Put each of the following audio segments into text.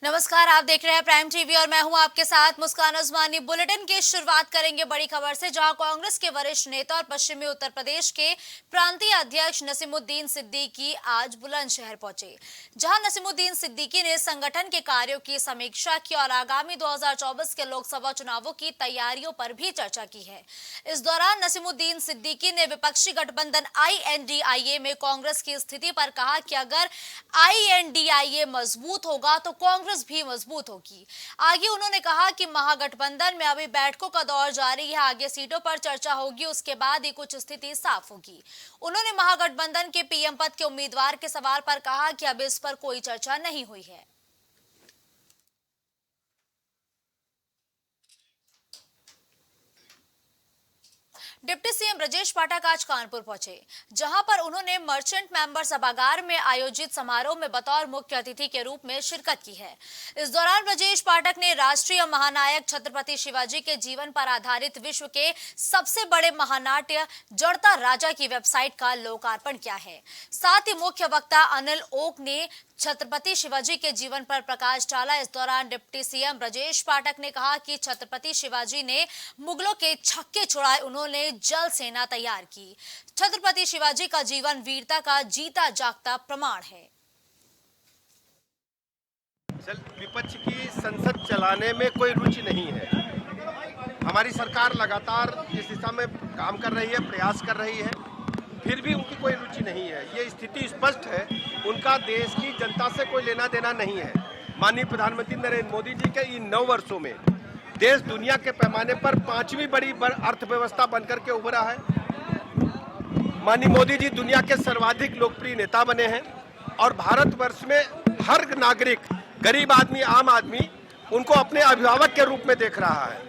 नमस्कार, आप देख रहे हैं प्राइम टीवी और मैं हूं आपके साथ मुस्कान उस्मानी। बुलेटिन की शुरुआत करेंगे बड़ी खबर से, जहां कांग्रेस के वरिष्ठ नेता और पश्चिमी उत्तर प्रदेश के प्रांतीय अध्यक्ष नसीमुद्दीन सिद्दीकी आज बुलंदशहर पहुंचे, जहां नसीमुद्दीन सिद्दीकी ने संगठन के कार्यों की समीक्षा की और आगामी 2024 के लोकसभा चुनावों की तैयारियों पर भी चर्चा की है। इस दौरान नसीमुद्दीन सिद्दीकी ने विपक्षी गठबंधन INDIA में कांग्रेस की स्थिति पर कहा कि अगर INDIA मजबूत होगा तो कांग्रेस भी मजबूत होगी। आगे उन्होंने कहा कि महागठबंधन में अभी बैठकों का दौर जारी है, आगे सीटों पर चर्चा होगी, उसके बाद ही कुछ स्थिति साफ होगी। उन्होंने महागठबंधन के PM पद के उम्मीदवार के सवाल पर कहा कि अब इस पर कोई चर्चा नहीं हुई है। डिप्टी सीएम ब्रजेश पाठक आज कानपुर पहुंचे, जहां पर उन्होंने मर्चेंट मेंबर सभागार में आयोजित समारोह में बतौर मुख्य अतिथि के रूप में शिरकत की है। इस दौरान ब्रजेश पाठक ने राष्ट्रीय महानायक छत्रपति शिवाजी के जीवन पर आधारित विश्व के सबसे बड़े महानाट्य जड़ता राजा की वेबसाइट का लोकार्पण किया है। साथ ही मुख्य वक्ता अनिल ओक ने छत्रपति शिवाजी के जीवन पर प्रकाश डाला। इस दौरान डिप्टी सीएम ब्रजेश पाठक ने कहा कि छत्रपति शिवाजी ने मुगलों के छक्के छुड़ाए, उन्होंने जल सेना तैयार की। छत्रपति शिवाजी का जीवन वीरता का जीता जागता प्रमाण है। विपक्ष की संसद चलाने में कोई रुचि नहीं है। हमारी सरकार लगातार इस दिशा में काम कर रही है, प्रयास कर रही है, फिर भी उनकी कोई रुचि नहीं है। ये स्थिति स्पष्ट है, उनका देश की जनता से कोई लेना देना नहीं है। माननीय प्रधानमंत्री नरेंद्र मोदी जी के इन 9 वर्षों में देश दुनिया के पैमाने पर 5वीं बड़ी अर्थव्यवस्था बनकर के उभरा है। माननीय मोदी जी दुनिया के सर्वाधिक लोकप्रिय नेता बने हैं और भारतवर्ष में हर नागरिक, गरीब आदमी, आम आदमी उनको अपने अभिभावक के रूप में देख रहा है।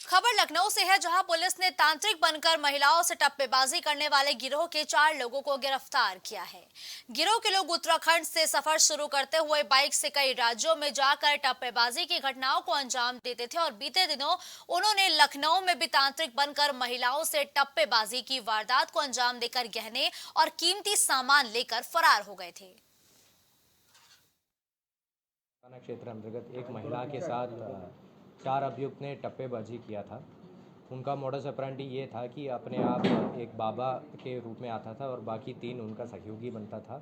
खबर लखनऊ से है, जहां पुलिस ने तांत्रिक बनकर महिलाओं से टप्पेबाजी करने वाले गिरोह के 4 लोगों को गिरफ्तार किया है। गिरोह के लोग उत्तराखंड से सफर शुरू करते हुए बाइक से कई राज्यों में जाकर टप्पेबाजी की घटनाओं को अंजाम देते थे और बीते दिनों उन्होंने लखनऊ में भी तांत्रिक बनकर महिलाओं से टप्पेबाजी की वारदात को अंजाम देकर गहने और कीमती सामान लेकर फरार हो गए थे। थाना क्षेत्र अंतर्गत एक महिला के साथ 4 अभियुक्त ने टप्पेबाजी किया था। उनका मोडस ऑपरेंडी ये था कि अपने आप एक बाबा के रूप में आता था और बाकी 3 उनका सहयोगी बनता था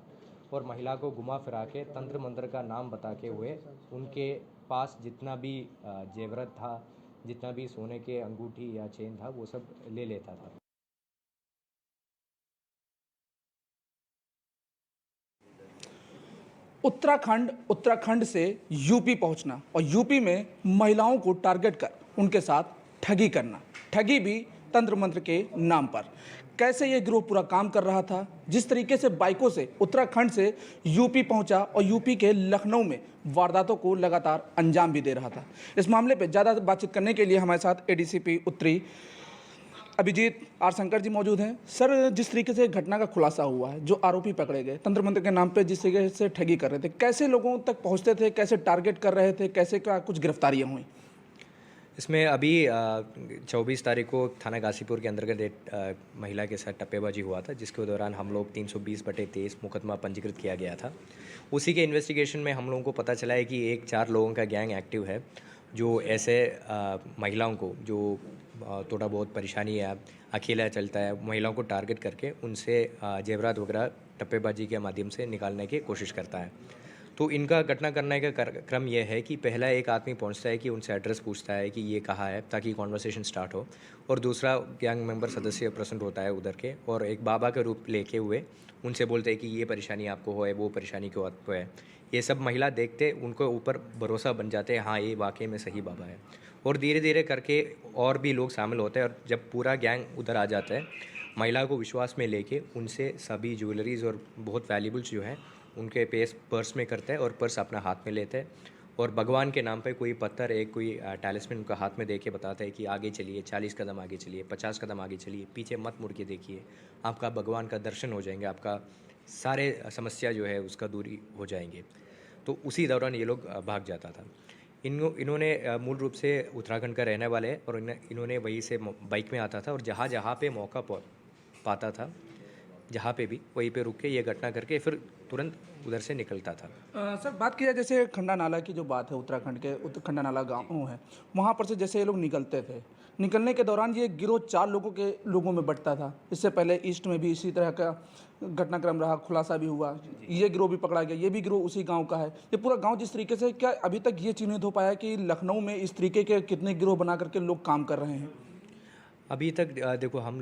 और महिला को घुमा फिरा के तंत्र मंत्र का नाम बता के हुए उनके पास जितना भी जेवरत था, जितना भी सोने के अंगूठी या चेन था, वो सब ले लेता था। उत्तराखंड से यूपी पहुंचना और यूपी में महिलाओं को टारगेट कर उनके साथ ठगी करना, ठगी भी तंत्र मंत्र के नाम पर। कैसे ये गिरोह पूरा काम कर रहा था, जिस तरीके से बाइकों से उत्तराखंड से यूपी पहुंचा और यूपी के लखनऊ में वारदातों को लगातार अंजाम भी दे रहा था। इस मामले पर ज़्यादा बातचीत करने के लिए हमारे साथ ADCP उत्तरी अभिजीत R शंकर जी मौजूद हैं। सर, जिस तरीके से घटना का खुलासा हुआ है, जो आरोपी पकड़े गए तंत्र मंत्र के नाम पे जिस तरीके से ठगी कर रहे थे, कैसे लोगों तक पहुंचते थे, कैसे टारगेट कर रहे थे, कैसे क्या कुछ गिरफ्तारियां हुई? इसमें अभी 24 तारीख को थाना गाजीपुर के अंतर्गत एक महिला के साथ टप्पेबाजी हुआ था, जिसके दौरान हम लोग 320/23 मुकदमा पंजीकृत किया गया था। उसी के इन्वेस्टिगेशन में हम लोगों को पता चला है कि 4 लोगों का गैंग एक्टिव है, जो ऐसे महिलाओं को जो थोड़ा बहुत परेशानी है, अकेला चलता है, महिलाओं को टारगेट करके उनसे जेवरात वगैरह टप्पेबाजी के माध्यम से निकालने की कोशिश करता है। तो इनका घटना करने का क्रम यह है कि पहला एक आदमी पहुंचता है कि उनसे एड्रेस पूछता है कि ये कहाँ है, ताकि कॉन्वर्सेशन स्टार्ट हो, और दूसरा गैंग मेंबर सदस्य प्रेजेंट होता है उधर के और एक बाबा का रूप लेके हुए उनसे बोलते हैं कि ये परेशानी आपको हो है, वो परेशानी क्यों आपको है। ये सब महिला देखते उनको ऊपर भरोसा बन जाते हैं, हाँ ये वाकई में सही बाबा है, और धीरे धीरे करके और भी लोग शामिल होते हैं। और जब पूरा गैंग उधर आ जाता है, महिला को विश्वास में लेके उनसे सभी ज्वेलरीज़ और बहुत वैल्यूबल्स जो हैं उनके पर्स में करते हैं और पर्स अपना हाथ में लेते हैं और भगवान के नाम पे कोई पत्थर, एक कोई टैलिस्मैन उनका हाथ में दे के बताता है कि आगे चलिए, 40 कदम आगे चलिए, 50 कदम आगे चलिए, पीछे मत मुड़ के देखिए, आपका भगवान का दर्शन हो जाएंगे, आपका सारे समस्या जो है उसका दूरी हो जाएंगे। तो उसी दौरान ये लोग भाग जाता था। इन्होंने मूल रूप से उत्तराखंड का रहने वाले हैं और इन्होंने वहीं से बाइक में आता था और जहाँ जहाँ पे मौका पाता था जहाँ पे भी वहीं पे रुक के ये घटना करके फिर तुरंत उधर से निकलता था। सर बात की जाए जैसे खंडा नाला की जो बात है, उत्तराखंड के खंडा नाला गाँव है, वहाँ पर से जैसे ये लोग निकलते थे, निकलने के दौरान ये गिरोह 4 लोगों में बंटता था। इससे पहले ईस्ट में भी इसी तरह का घटनाक्रम रहा, खुलासा भी हुआ, ये गिरोह भी पकड़ा गया, ये भी गिरोह उसी गांव का है। ये पूरा गांव जिस तरीके से, क्या अभी तक ये चिन्हित हो पाया कि लखनऊ में इस तरीके के कितने गिरोह बना करके लोग काम कर रहे हैं? अभी तक देखो हम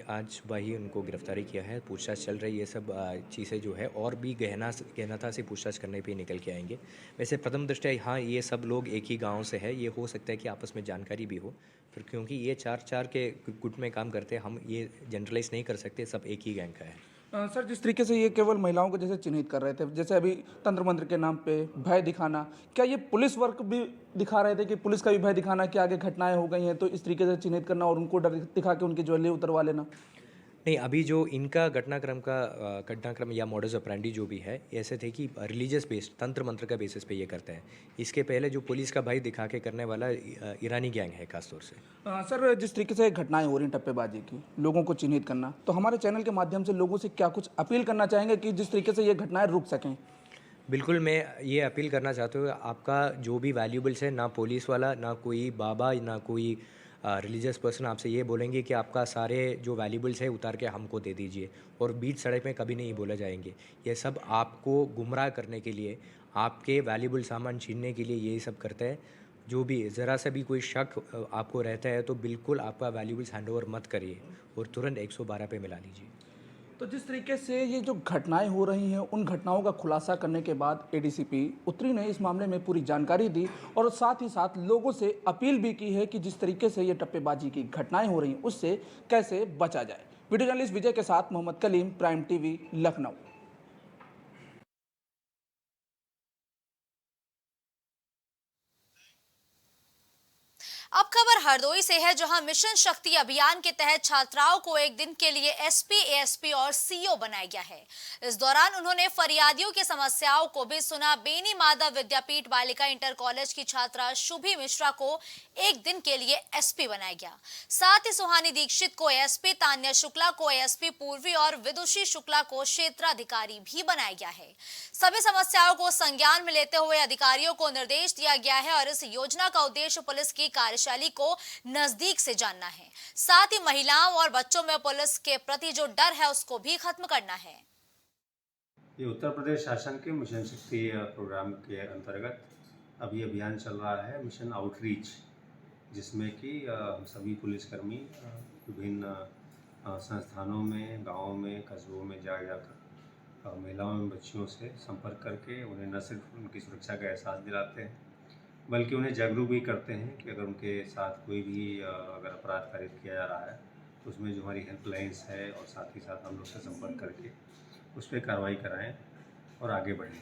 आज सुबह ही उनको गिरफ्तारी किया है, पूछताछ चल रही है। ये सब चीज़ें जो है और भी गहनता से पूछताछ करने पे निकल के आएंगे। वैसे प्रथम दृष्टया हाँ, ये सब लोग एक ही गांव से है, ये हो सकता है कि आपस में जानकारी भी हो, फिर क्योंकि ये चार के गुट में काम करते हैं, हम ये जनरलाइज नहीं कर सकते सब एक ही गैंग का है। सर जिस तरीके से ये केवल महिलाओं को जैसे चिन्हित कर रहे थे, जैसे अभी तंत्र मंत्र के नाम पे भय दिखाना, क्या ये पुलिस वर्क भी दिखा रहे थे कि पुलिस का भी भय दिखाना कि आगे घटनाएं हो गई हैं तो इस तरीके से चिन्हित करना और उनको डर दिखा के उनकी ज्वेलरी उतरवा लेना? नहीं, अभी जो इनका घटनाक्रम या मॉडस ऑपरेंडी जो भी है, ऐसे थे कि रिलीजियस बेस्ड तंत्र मंत्र का बेसिस पे ये करते हैं। इसके पहले जो पुलिस का भय दिखा के करने वाला ईरानी गैंग है खासतौर से। सर जिस तरीके से घटनाएं हो रही हैं टप्पेबाजी की, लोगों को चिन्हित करना, तो हमारे चैनल के माध्यम से लोगों से क्या कुछ अपील करना चाहेंगे कि जिस तरीके से ये घटनाएं रुक सकें? बिल्कुल, मैं ये अपील करना चाहता हूँ, आपका जो भी वैल्यूबल्स है, ना पुलिस वाला, ना कोई बाबा, ना कोई रिलीजियस पर्सन आपसे ये बोलेंगे कि आपका सारे जो वैल्यूबल्स है उतार के हमको दे दीजिए, और बीच सड़क में कभी नहीं बोला जाएंगे। ये सब आपको गुमराह करने के लिए, आपके वैल्यूबल सामान छीनने के लिए यही सब करते हैं। जो भी ज़रा सा भी कोई शक आपको रहता है तो बिल्कुल आपका वैल्यूबल्स हैंडओवर मत करिए और तुरंत 112 पे मिला लीजिए। तो जिस तरीके से ये जो घटनाएं हो रही हैं, उन घटनाओं का खुलासा करने के बाद एडीसीपी उत्तरी ने इस मामले में पूरी जानकारी दी और साथ ही साथ लोगों से अपील भी की है कि जिस तरीके से ये टप्पेबाजी की घटनाएं हो रही हैं उससे कैसे बचा जाए। वीडियो जर्नलिस्ट विजय के साथ मोहम्मद कलीम, प्राइम टीवी, लखनऊ। अब खबर हरदोई से है, जहां मिशन शक्ति अभियान के तहत छात्राओं को एक दिन के लिए एसपी, एएसपी और सीओ बनाया गया है। इस दौरान उन्होंने फरियादियों की समस्याओं को भी सुना। बेनी माधव विद्यापीठ बालिका इंटर कॉलेज की छात्रा शुभी मिश्रा को एक दिन के लिए एसपी बनाया गया। साथ ही सुहानी दीक्षित को एएसपी, तान्या शुक्ला को एएसपी पूर्वी और विदुषी शुक्ला को क्षेत्राधिकारी भी बनाया गया है। सभी समस्याओं को संज्ञान में लेते हुए अधिकारियों को निर्देश दिया गया है और इस योजना का उद्देश्य पुलिस की कार्यशैली को नजदीक से जानना है, साथ ही महिलाओं और बच्चों में पुलिस के प्रति जो डर है उसको भी खत्म करना है। ये उत्तर प्रदेश शासन के मिशन शक्ति प्रोग्राम के अंतर्गत अभी अभियान चल रहा है, मिशन आउटरीच, जिसमें कि सभी पुलिसकर्मी विभिन्न संस्थानों में, गांवों में, कस्बों में जाकर महिलाओं एवं बच्चियों से संपर्क करके उन्हें न सिर्फ उनकी सुरक्षा का एहसास दिलाते हैं, बल्कि उन्हें जागरूक भी करते हैं कि अगर उनके साथ कोई भी अगर अपराध कारित किया जा रहा है तो उसमें जो हमारी हेल्पलाइंस है और साथ ही साथ हम लोग से संपर्क करके उस पर कार्रवाई कराएं और आगे बढ़ें।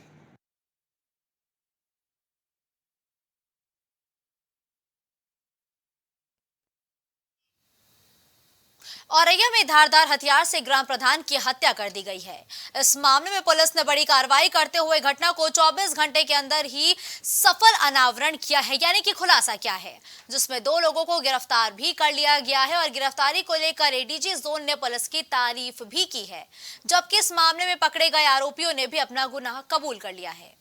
औरैया में धारदार हथियार से ग्राम प्रधान की हत्या कर दी गई है। इस मामले में पुलिस ने बड़ी कार्रवाई करते हुए घटना को 24 घंटे के अंदर ही सफल अनावरण किया है, यानी कि खुलासा किया है, जिसमें 2 लोगों को गिरफ्तार भी कर लिया गया है और गिरफ्तारी को लेकर एडीजी जोन ने पुलिस की तारीफ भी की है, जबकि इस मामले में पकड़े गए आरोपियों ने भी अपना गुनाह कबूल कर लिया है।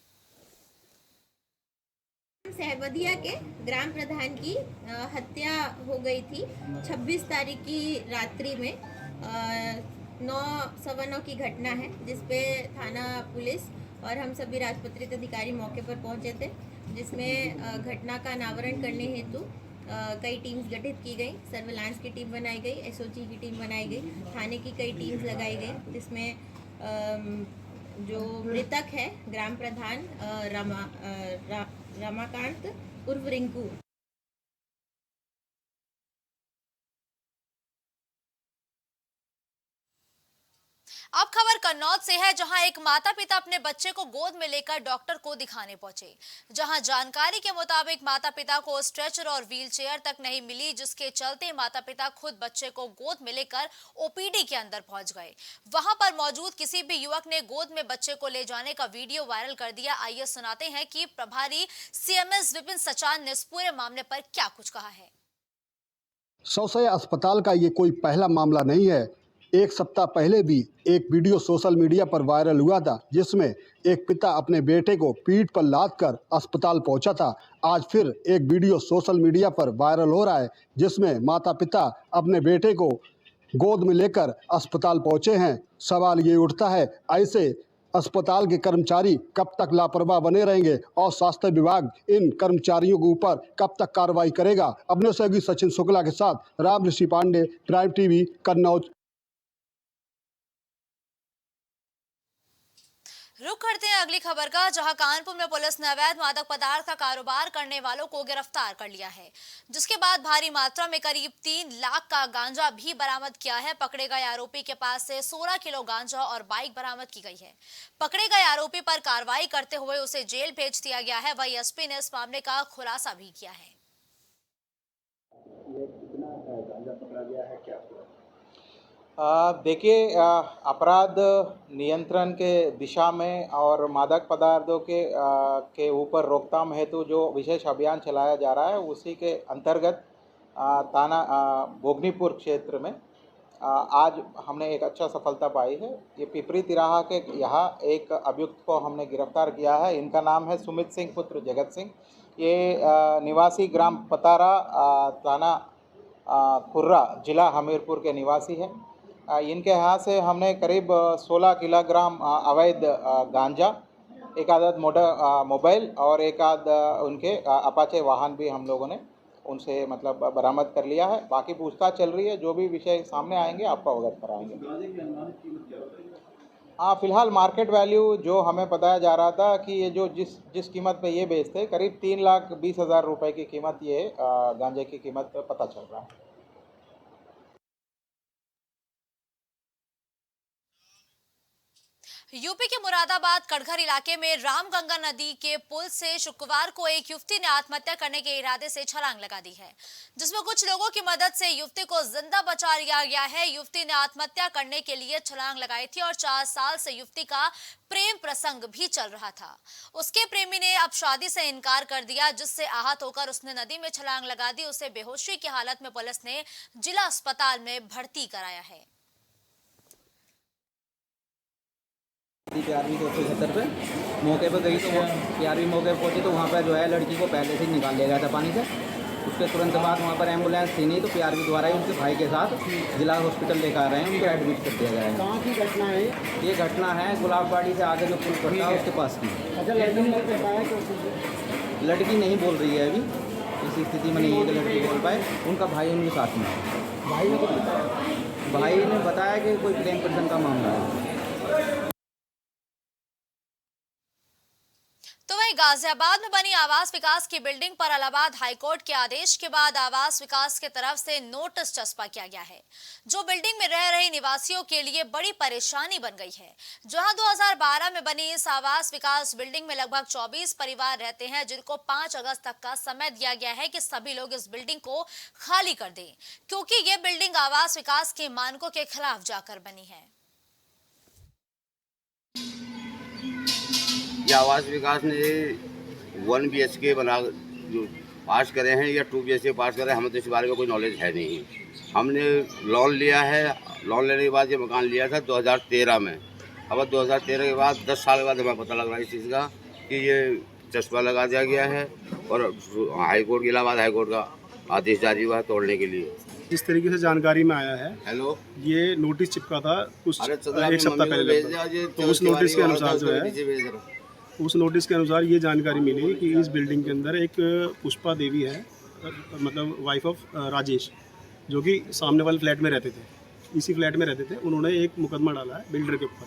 सहबदिया के ग्राम प्रधान की हत्या हो गई थी 26 तारीख की रात्रि में। 9:15 की घटना है, जिसपे थाना पुलिस और हम सभी राजपत्रित अधिकारी मौके पर पहुंचे थे, जिसमें घटना का अनावरण करने हेतु कई टीम्स गठित की गई। सर्विलांस की टीम बनाई गई, एसओजी की टीम बनाई गई, थाने की कई टीम्स लगाई गई, जिसमें जो मृतक है ग्राम प्रधान रमाकांत उर्फ रिंकू। अब खबर कन्नौज से है, जहां एक माता पिता अपने बच्चे को गोद में लेकर डॉक्टर को दिखाने पहुंचे, जहां जानकारी के मुताबिक माता पिता को स्ट्रेचर और व्हीलचेयर तक नहीं मिली, जिसके चलते माता पिता खुद बच्चे को गोद में लेकर ओपीडी के अंदर पहुंच गए। वहां पर मौजूद किसी भी युवक ने गोद में बच्चे को ले जाने का वीडियो वायरल कर दिया। आइए सुनाते हैं कि प्रभारी सीएमएस विपिन सचान ने इस पूरे मामले पर क्या कुछ कहा है। सौसैया अस्पताल का ये कोई पहला मामला नहीं है। एक सप्ताह पहले भी एक वीडियो सोशल मीडिया पर वायरल हुआ था जिसमें एक पिता अपने बेटे को पीठ पर लादकर अस्पताल पहुंचा था। आज फिर एक वीडियो सोशल मीडिया पर वायरल हो रहा है जिसमें माता पिता अपने बेटे को गोद में लेकर अस्पताल पहुंचे हैं। सवाल ये उठता है, ऐसे अस्पताल के कर्मचारी कब तक लापरवाह बने रहेंगे और स्वास्थ्य विभाग इन कर्मचारियों के ऊपर कब तक कार्रवाई करेगा। अपने सहयोगी सचिन शुक्ला के साथ राम ऋषि पांडे, प्राइम टीवी, कन्नौज। रुक करते हैं अगली खबर का, जहां कानपुर में पुलिस ने अवैध मादक पदार्थ का कारोबार करने वालों को गिरफ्तार कर लिया है, जिसके बाद भारी मात्रा में करीब 3 लाख का गांजा भी बरामद किया है। पकड़े गए आरोपी के पास से 16 किलो गांजा और बाइक बरामद की गई है। पकड़े गए आरोपी पर कार्रवाई करते हुए उसे जेल भेज दिया गया है। वहीं एसपी ने इस मामले का खुलासा भी किया है। देखिए, अपराध नियंत्रण के दिशा में और मादक पदार्थों के ऊपर रोकथाम हेतु जो विशेष अभियान चलाया जा रहा है, उसी के अंतर्गत थाना भोगनीपुर क्षेत्र में आज हमने एक अच्छा सफलता पाई है। ये पिपरी तिराहा के यहाँ एक अभियुक्त को हमने गिरफ्तार किया है। इनका नाम है सुमित सिंह पुत्र जगत सिंह। ये निवासी ग्राम पतारा, थाना खुर्रा, जिला हमीरपुर के निवासी है। इनके यहाँ से हमने करीब 16 किलोग्राम अवैध गांजा, एक आध मोबाइल और एक आध उनके अपाचे वाहन भी हम लोगों ने उनसे मतलब बरामद कर लिया है। बाकी पूछताछ चल रही है, जो भी विषय सामने आएंगे आपको अवगत कराएंगे। हाँ, फिलहाल मार्केट वैल्यू जो हमें बताया जा रहा था कि ये जो जिस कीमत पे ये बेचते करीब 3,20,000 रुपये की कीमत, ये गांजे की कीमत पता चल रहा है। यूपी के मुरादाबाद कड़घर इलाके में रामगंगा नदी के पुल से शुक्रवार को एक युवती ने आत्महत्या करने के इरादे से छलांग लगा दी है, जिसमें कुछ लोगों की मदद से युवती को जिंदा बचा लिया गया है। युवती ने आत्महत्या करने के लिए छलांग लगाई थी और 4 साल से युवती का प्रेम प्रसंग भी चल रहा था। उसके प्रेमी ने अब शादी से इनकार कर दिया, जिससे आहत होकर उसने नदी में छलांग लगा दी। उसे बेहोशी की हालत में पुलिस ने जिला अस्पताल में भर्ती कराया है। प्यारवी 270 पे मौके पर गई तो प्यारवी मौके पर पहुंची तो वहाँ पर जो है लड़की को पहले से निकाल लिया गया था पानी से। उसके तुरंत बाद वहाँ पर एम्बुलेंस थी नहीं, तो प्यारवी द्वारा ही उनके भाई के साथ जिला हॉस्पिटल लेकर आ रहे हैं, उनको एडमिट कर दिया गया है। कहाँ की घटना है ये? घटना है गुलाबबाड़ी से आगे जो पुल पड़ता है उसके पास की। अच्छा, लड़की नहीं बोल रही है अभी, इस स्थिति में नहीं है कि लड़की बोल पाए। उनका भाई उनके साथ में है। भाई ने बताया कि कोई प्रेम प्रसंग का मामला है। तो वहीं गाजियाबाद में बनी आवास विकास की बिल्डिंग पर इलाहाबाद हाईकोर्ट के आदेश के बाद आवास विकास की तरफ से नोटिस चस्पा किया गया है, जो बिल्डिंग में रह रहे निवासियों के लिए बड़ी परेशानी बन गई है। जहां 2012 में बनी इस आवास विकास बिल्डिंग में लगभग 24 परिवार रहते हैं, जिनको 5 अगस्त तक का समय दिया गया है कि सभी लोग इस बिल्डिंग को खाली कर दें, क्योंकि ये बिल्डिंग आवास विकास के मानकों के खिलाफ जाकर बनी है। ये आवास विकास ने 1 BHK बना जो पास करे हैं या 2 BHK पास करे हैं, हमें तो इस बारे में कोई नॉलेज है नहीं। हमने लोन लिया है, लोन लेने के बाद ये मकान लिया था 2013 में। अब 2013 के बाद 10 साल के बाद हमें पता लग रहा है इस चीज़ का कि ये चस्पा लगा दिया गया है और हाईकोर्ट के इलाहाबाद हाईकोर्ट का आदेश जारी हुआ है तोड़ने के लिए। जिस तरीके से जानकारी में आया है, ये नोटिस चिपका था कुछ 1 सप्ताह पहले, तो उस नोटिस के अनुसार जो है उस नोटिस के अनुसार ये जानकारी मिली कि इस बिल्डिंग के अंदर एक पुष्पा देवी है, मतलब वाइफ ऑफ राजेश, जो कि सामने वाले फ्लैट में रहते थे, इसी फ्लैट में रहते थे। उन्होंने एक मुकदमा डाला है बिल्डर के ऊपर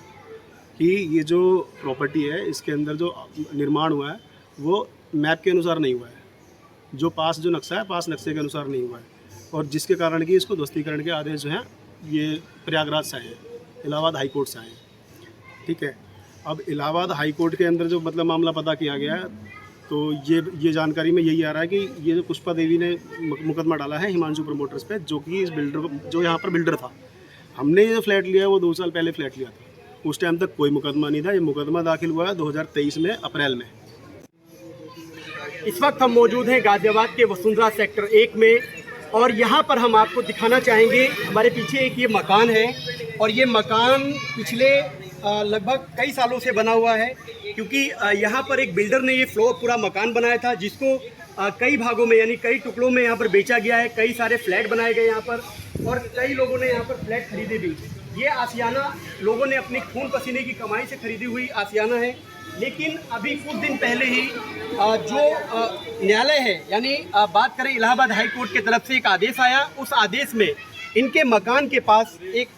कि ये जो प्रॉपर्टी है इसके अंदर जो निर्माण हुआ है वो मैप के अनुसार नहीं हुआ है, जो पास जो नक्शा है पास नक्शे के अनुसार नहीं हुआ है, और जिसके कारण कि इसको ध्वस्तीकरण के आदेश जो हैं ये प्रयागराज से आए हैं, इलाहाबाद हाई कोर्ट से आए हैं। ठीक है, अब इलाहाबाद हाई कोर्ट के अंदर जो मतलब मामला पता किया गया है, तो ये जानकारी में यही आ रहा है कि ये जो पुष्पा देवी ने मुकदमा डाला है हिमांशु प्रमोटर्स पे, जो कि इस बिल्डर जो यहाँ पर बिल्डर था। हमने ये फ्लैट लिया है वो 2 साल पहले फ्लैट लिया था, उस टाइम तक कोई मुकदमा नहीं था। ये मुकदमा दाखिल हुआ है 2023 में अप्रैल में। इस वक्त हम मौजूद हैं गाजियाबाद के वसुंधरा सेक्टर 1 में, और यहाँ पर हम आपको दिखाना चाहेंगे, हमारे पीछे एक ये मकान है और ये मकान पिछले लगभग कई सालों से बना हुआ है, क्योंकि यहाँ पर एक बिल्डर ने ये फ्लोर पूरा मकान बनाया था, जिसको कई भागों में यानी कई टुकड़ों में यहाँ पर बेचा गया है। कई सारे फ्लैट बनाए गए यहाँ पर और कई लोगों ने यहाँ पर फ्लैट खरीदे भी। ये आशियाना लोगों ने अपनी खून पसीने की कमाई से खरीदी हुई आशियाना है। लेकिन अभी कुछ दिन पहले ही जो न्यायालय है, यानी बात करें इलाहाबाद हाई कोर्ट की तरफ से एक आदेश आया, उस आदेश में इनके मकान के पास एक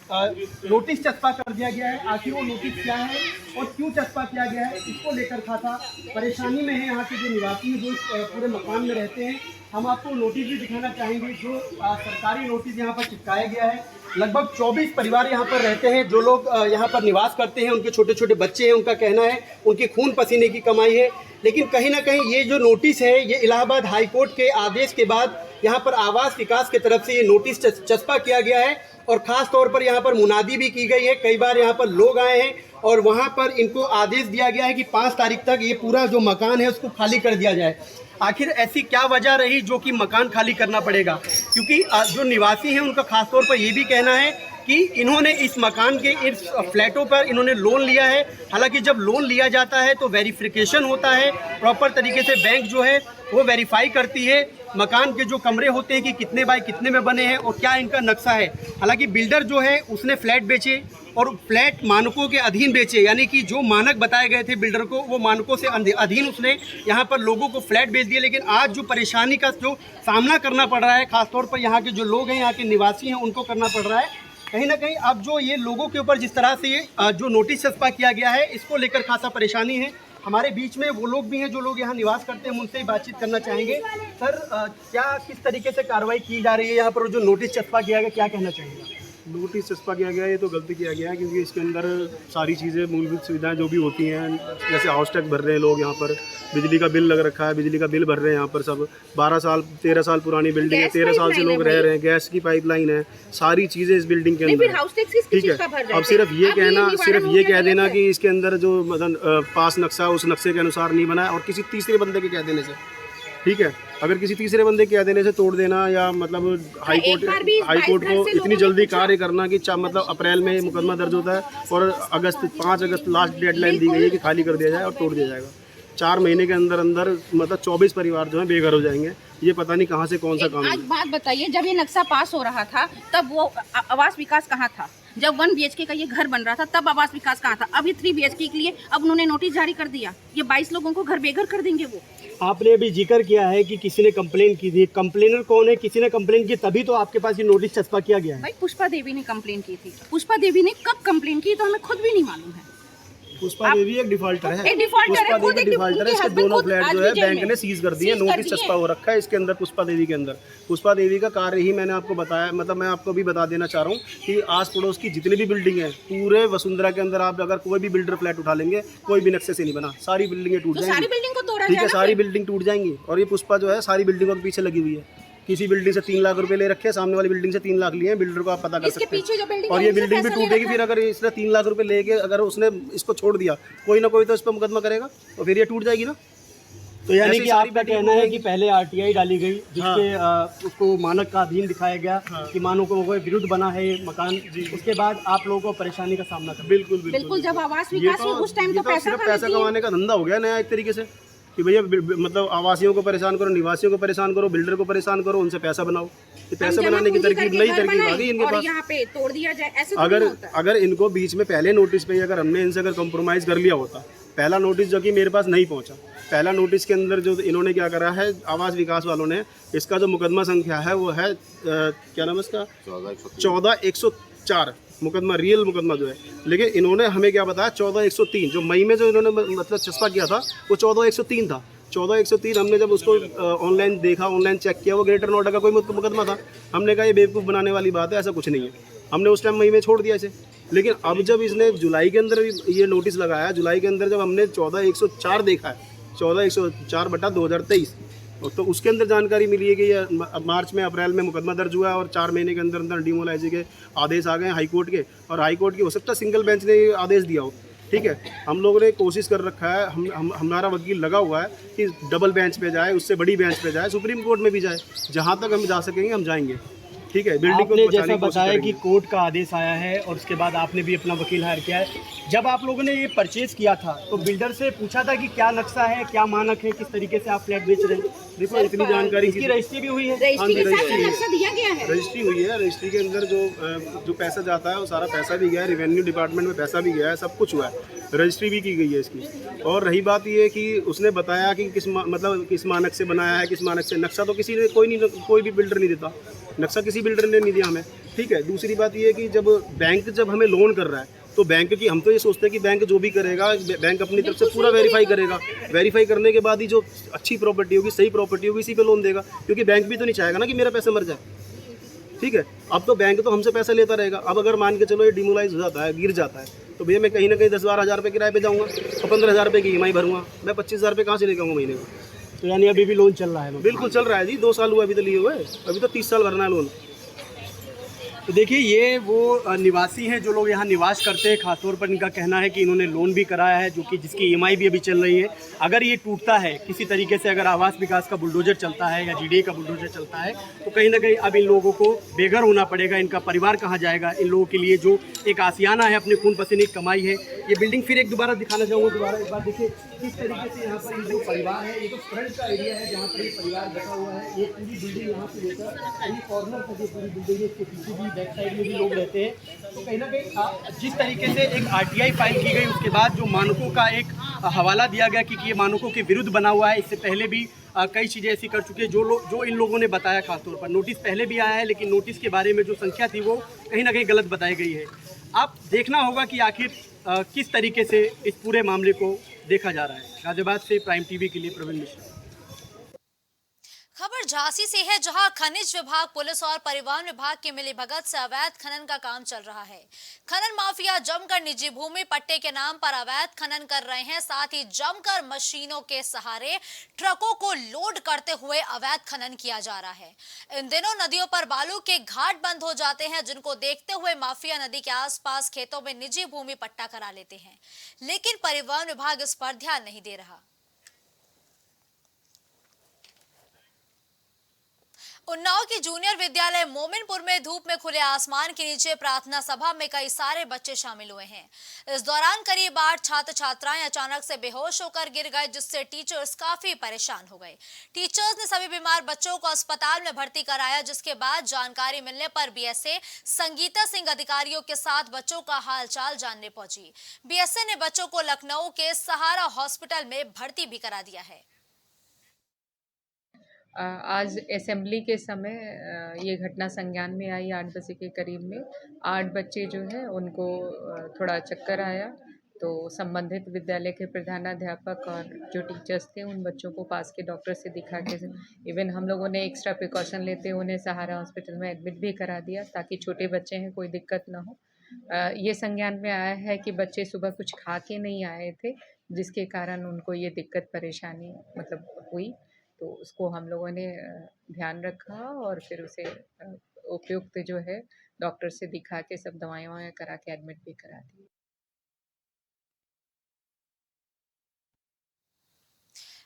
नोटिस चस्पा कर दिया गया है। आखिर वो नोटिस क्या है और क्यों चस्पा किया गया है, इसको लेकर खासा परेशानी में है यहाँ के जो निवासी हैं, जो पूरे मकान में रहते हैं। हम आपको नोटिस भी दिखाना चाहेंगे, जो सरकारी नोटिस यहाँ पर चिपकाया गया है। लगभग 24 परिवार यहाँ पर रहते हैं। जो लोग यहाँ पर निवास करते हैं, उनके छोटे छोटे बच्चे हैं। उनका कहना है उनकी खून पसीने की कमाई है। लेकिन कहीं ना कहीं ये जो नोटिस है, ये इलाहाबाद हाई कोर्ट के आदेश के बाद यहाँ पर आवास विकास की तरफ से ये नोटिस चस्पा किया गया है और ख़ास तौर पर यहाँ पर मुनादी भी की गई है। कई बार यहाँ पर लोग आए हैं और वहाँ पर इनको आदेश दिया गया है कि 5 तारीख तक ये पूरा जो मकान है उसको खाली कर दिया जाए। आखिर ऐसी क्या वजह रही जो कि मकान खाली करना पड़ेगा? क्योंकि जो निवासी हैं उनका खास तौर पर ये भी कहना है कि इन्होंने इस मकान के इस फ्लैटों पर इन्होंने लोन लिया है। हालांकि जब लोन लिया जाता है तो वेरिफिकेशन होता है, प्रॉपर तरीके से बैंक जो है वो वेरीफाई करती है मकान के जो कमरे होते हैं कि कितने बाय कितने में बने हैं और क्या इनका नक्शा है। हालांकि बिल्डर जो है उसने फ्लैट बेचे और फ्लैट मानकों के अधीन बेचे, यानी कि जो मानक बताए गए थे बिल्डर को, वो मानकों से अधीन उसने यहाँ पर लोगों को फ्लैट बेच दिए। लेकिन आज जो परेशानी का जो सामना करना पड़ रहा है, खासतौर पर यहाँ के जो लोग हैं, यहाँ के निवासी हैं, उनको करना पड़ रहा है। कहीं ना कहीं अब जो ये लोगों के ऊपर जिस तरह से ये जो नोटिस चस्पा किया गया है, इसको लेकर खासा परेशानी है। हमारे बीच में वो लोग भी हैं जो लोग यहाँ निवास करते हैं, हम उनसे ही बातचीत करना चाहेंगे। सर, क्या किस तरीके से कार्रवाई की जा रही है यहाँ पर जो नोटिस चस्पा किया गया, क्या कहना चाहिए? नोटिस चस्पा किया गया, ये तो गलती किया गया है, क्योंकि इसके अंदर सारी चीज़ें मूलभूत सुविधाएं जो भी होती हैं, जैसे हाउस टैक्स भर रहे हैं लोग, यहाँ पर बिजली का बिल लग रखा है, बिजली का बिल भर रहे हैं यहाँ पर सब। 12 साल 13 साल पुरानी बिल्डिंग है, 13 साल से लोग रह रहे हैं, गैस की पाइपलाइन है, सारी चीज़ें इस बिल्डिंग के अंदर। ठीक है, अब सिर्फ ये कह देना कि इसके अंदर जो मतलब पास नक्शा उस नक्शे के अनुसार नहीं बना है और किसी तीसरे बंदे के कह देने से, ठीक है, अगर किसी तीसरे बंदे के कह देने से तोड़ देना, या मतलब हाई कोर्ट को इतनी जल्दी कार्य करना कि मतलब अप्रैल में मुकदमा दर्ज होता है और 5 अगस्त लास्ट डेडलाइन दी गई है कि खाली कर दिया जाए और तोड़ दिया जाएगा। 4 महीने के अंदर अंदर मतलब 24 परिवार जो है बेघर हो जाएंगे। ये पता नहीं कहाँ से कौन सा काम है। आज बात बताइए, जब ये नक्शा पास हो रहा था तब वो आवास विकास कहाँ था? जब 1 BHK का ये घर बन रहा था तब आवास विकास कहाँ था? अभी 3 BHK के लिए अब उन्होंने नोटिस जारी कर दिया, ये 22 लोगों को घर बेघर कर देंगे वो। आपने अभी जिक्र किया है कि किसी ने कंप्लेन की थी, कंप्लेनर कौन है? किसी ने कंप्लेन की तभी तो आपके पास ये नोटिस चस्पा किया गया है। भाई, पुष्पा देवी ने कंप्लेन की थी। पुष्पा देवी ने कब कंप्लेन की तो हमें खुद भी नहीं मालूम है। पुष्पा देवी एक डिफॉल्टर है, पुष्पा देवी डिफॉल्टर है। इसके दोनों फ्लैट जो है बैंक ने सीज कर दिए, नोटिस चस्पा हो रखा है इसके अंदर पुष्पा देवी के अंदर। पुष्पा देवी का कार्य ही मैंने आपको बताया, मतलब मैं आपको भी बता देना चाह रहा हूँ कि आस पड़ोस की जितनी भी बिल्डिंग है पूरे वसुंधरा के अंदर, आप अगर कोई भी बिल्डर फ्लैट उठा लेंगे, कोई भी नक्शे से नहीं बना, सारी बिल्डिंगें टूट जाएंगी। ठीक है, सारी बिल्डिंग टूट जाएंगी और ये पुष्पा जो है सारी बिल्डिंगों के पीछे लगी हुई है। किसी बिल्डिंग से 3 लाख रुपए ले रखे हैं, सामने वाली बिल्डिंग से 3 लाख लिए हैं, बिल्डर को आप पता कर सकते हैं। और ये बिल्डिंग भी टूटेगी फिर, अगर इसने 3 लाख रुपए लेके अगर उसने इसको छोड़ दिया, कोई ना कोई तो इस पर मुकदमा करेगा और फिर ये टूट जाएगी ना। तो यानी कि आपका कहना है कि पहले RTI डाली गई, जिसके उसको मानक का अधीन दिखाया गया कि मानकों के विरुद्ध बना है ये मकान, उसके बाद आप लोगों को परेशानी का सामना करना। बिल्कुल, जब आवास विकास हुआ उस टाइम तो पैसा कमाने का धंधा हो गया नया एक तरीके से, कि भैया मतलब आवासियों को परेशान करो, निवासियों को परेशान करो, बिल्डर को परेशान करो, उनसे पैसा बनाओ। ये पैसा बनाने की तरकीब, नई तरकीब आ गई इनके पास। यहाँ पे तोड़ दिया जाए ऐसे। अगर इनको बीच में पहले नोटिस पे अगर हमने इनसे अगर कॉम्प्रोमाइज़ कर लिया होता, पहला नोटिस जो कि मेरे पास नहीं पहुंचा, पहला नोटिस के अंदर जो इन्होंने क्या करा है आवास विकास वालों ने, इसका जो मुकदमा संख्या है वो है क्या नाम है इसका, 14/104 मुकदमा, रियल मुकदमा जो है। लेकिन इन्होंने हमें क्या बताया, 14/103, जो मई में जो इन्होंने मतलब चस्पा किया था वो 14/103 था। 14/103 हमने जब उसको ऑनलाइन देखा, ऑनलाइन चेक किया, वो ग्रेटर नोएडा का कोई मुकदमा था। हमने कहा ये बेवकूफ़ बनाने वाली बात है, ऐसा कुछ नहीं है, हमने उस टाइम मई में छोड़ दिया इसे। लेकिन अब जब इसने जुलाई के अंदर ये नोटिस लगाया, जुलाई के अंदर जब हमने 14/104 देखा है, 14/104/2023, तो उसके अंदर जानकारी मिली है कि ये मार्च में अप्रैल में मुकदमा दर्ज हुआ है और 4 महीने के अंदर अंदर डीमोलाइजेशन के आदेश आ गए हाई कोर्ट के, और हाई कोर्ट की हो सकता है सिंगल बेंच ने आदेश दिया हो। ठीक है, हम लोगों ने कोशिश कर रखा है, हमारा वकील लगा हुआ है कि डबल बेंच पे जाए, उससे बड़ी बेंच पे जाए, सुप्रीम कोर्ट में भी जाए, जहाँ तक हम जा सकेंगे हम जाएंगे। ठीक है, बिल्डिंग आपने को जैसा बताया कि कोर्ट का आदेश आया है और उसके बाद आपने भी अपना वकील हायर किया है। जब आप लोगों ने ये परचेज किया था तो बिल्डर से पूछा था कि क्या नक्शा है, क्या मानक है, किस तरीके से आप फ्लैट बेच रहे हैं? देखो इतनी जानकारी इसकी रजिस्ट्री भी हुई है? रजिस्ट्री के साथ नक्शा दिया गया है। रजिस्ट्री हुई है, रजिस्ट्री के अंदर जो पैसा जाता है वो सारा पैसा भी गया है, रेवेन्यू डिपार्टमेंट में पैसा भी गया है, सब कुछ हुआ है, रजिस्ट्री भी की गई है इसकी। और रही बात ये कि उसने बताया कि किस मानक से बनाया है, किस मानक से, नक्शा तो किसी ने कोई भी बिल्डर नहीं देता, नक्शा किसी बिल्डर ने नहीं दिया हमें। ठीक है, दूसरी बात ये है कि जब बैंक हमें लोन कर रहा है तो बैंक की, हम तो ये सोचते हैं कि बैंक जो भी करेगा, बैंक अपनी तरफ से पूरा वेरीफाई करेगा, वेरीफाई करने के बाद ही जो अच्छी प्रॉपर्टी होगी, सही प्रॉपर्टी होगी, इसी पे लोन देगा, क्योंकि बैंक भी तो नहीं चाहेगा ना कि मेरा पैसा मर जाए। ठीक है, अब तो बैंक तो हमसे पैसा लेता रहेगा। अब अगर मान के चलो ये डिमोलाइज हो जाता है, गिर जाता है, तो भैया मैं कहीं ना कहीं 10-12 हज़ार रुपये किराए पे जाऊँगा और 15,000 रुपये की EMI भरूँगा, मैं 25,000 रुपये कहाँ से लेके आऊँगा महीने को? तो यानी अभी भी लोन चल रहा है? बिल्कुल चल रहा है जी, 2 साल हुआ अभी तो लिए हुए, अभी तो 30 साल भरना है लोन। तो देखिए, ये वो निवासी हैं जो लोग यहाँ निवास करते हैं। खासतौर पर इनका कहना है कि इन्होंने लोन भी कराया है, जो कि जिसकी EMI भी अभी चल रही है। अगर ये टूटता है किसी तरीके से, अगर आवास विकास का बुलडोजर चलता है या GDA का बुलडोजर चलता है, तो कहीं ना कहीं अब इन लोगों को बेघर होना पड़ेगा। इनका परिवार कहाँ जाएगा? इन लोगों के लिए जो एक आसियाना है, अपने खून पसीने की कमाई है। ये बिल्डिंग फिर एक दोबारा दिखाना चाहूँगा, दोबारा एक बार देखिए किस तरीके से यहाँ पर जो परिवार है, ये तो फ्रंट का एरिया है जहाँ पर ये परिवार बैठा हुआ है। ये पूरी बिल्डिंग यहाँ से लेकर कहीं कॉर्नर तक ये पूरी बिल्डिंग है, इसके पीछे भी बैक साइड में भी लोग रहते हैं। तो कहीं ना कहीं जिस तरीके से एक RTI फाइल की गई, उसके बाद जो मानकों का एक हवाला दिया गया कि ये मानकों के विरुद्ध बना हुआ है। इससे पहले भी कई चीज़ें ऐसी कर चुके हैं जो इन लोगों ने बताया। खासतौर पर नोटिस पहले भी आया है, लेकिन नोटिस के बारे में जो संख्या थी वो कहीं ना कहीं गलत बताई गई है। अब देखना होगा कि आखिर किस तरीके से इस पूरे मामले को देखा जा रहा है। गाजियाबाद से प्राइम TV के लिए प्रवीण मिश्रा। खबर झांसी से है, जहां खनिज विभाग, पुलिस और परिवहन विभाग की मिलीभगत से अवैध खनन का काम चल रहा है। खनन माफिया जमकर निजी भूमि पट्टे के नाम पर अवैध खनन कर रहे हैं, साथ ही जमकर मशीनों के सहारे ट्रकों को लोड करते हुए अवैध खनन किया जा रहा है। इन दिनों नदियों पर बालू के घाट बंद हो जाते हैं, जिनको देखते हुए माफिया नदी के आसपास खेतों में निजी भूमि पट्टा करा लेते हैं, लेकिन परिवहन विभाग इस पर ध्यान नहीं दे रहा। उन्नाव की जूनियर विद्यालय मोमिनपुर में धूप में खुले आसमान के नीचे प्रार्थना सभा में कई सारे बच्चे शामिल हुए हैं। इस दौरान करीब 8 छात्र छात्राएं अचानक से बेहोश होकर गिर गए, जिससे टीचर्स काफी परेशान हो गए। टीचर्स ने सभी बीमार बच्चों को अस्पताल में भर्ती कराया, जिसके बाद जानकारी मिलने पर BSA संगीता सिंह अधिकारियों के साथ बच्चों का हालचाल जानने पहुंची। BSA ने बच्चों को लखनऊ के सहारा हॉस्पिटल में भर्ती भी करा दिया है। आज असेंबली के समय ये घटना संज्ञान में आई। 8 बजे के करीब में 8 बच्चे जो है उनको थोड़ा चक्कर आया, तो संबंधित विद्यालय के प्रधानाध्यापक और जो टीचर्स थे उन बच्चों को पास के डॉक्टर से दिखा के, इवन हम लोगों ने एक्स्ट्रा प्रिकॉशन लेते हुए उन्हें सहारा हॉस्पिटल में एडमिट भी करा दिया, ताकि छोटे बच्चे हैं कोई दिक्कत ना हो। ये संज्ञान में आया है कि बच्चे सुबह कुछ खा के नहीं आए थे, जिसके कारण उनको ये दिक्कत परेशानी हुई। तो उसको हम लोगों ने ध्यान रखा और फिर उसे उपयुक्त जो है डॉक्टर से दिखा के सब दवाइयाँ करा के एडमिट भी करा दी।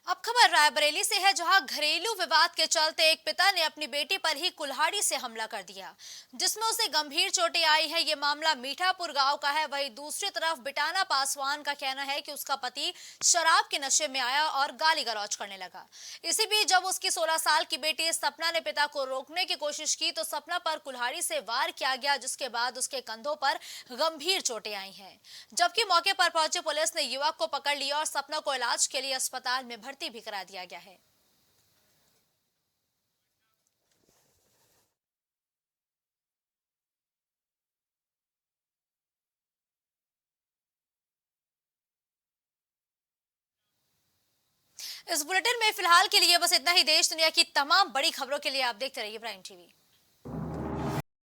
अब खबर रायबरेली से है, जहां घरेलू विवाद के चलते एक पिता ने अपनी बेटी पर ही कुल्हाड़ी से हमला कर दिया, जिसमें उसे गंभीर चोटें आई है। ये मामला मीठापुर गांव का है। वहीं दूसरी तरफ बिटाना पासवान का कहना है कि उसका पति शराब के नशे में आया और गाली गलौज करने लगा। इसी बीच जब उसकी 16 साल की बेटी सपना ने पिता को रोकने की कोशिश की तो सपना पर कुल्हाड़ी से वार किया गया, जिसके बाद उसके कंधों पर गंभीर चोटें आई हैं। जबकि मौके पर पहुंची पुलिस ने युवक को पकड़ लिया और सपना को इलाज के लिए अस्पताल में भर्ती भी करा दिया गया है। इस बुलेटिन में फिलहाल के लिए बस इतना ही। देश दुनिया की तमाम बड़ी खबरों के लिए आप देखते रहिए प्राइम TV।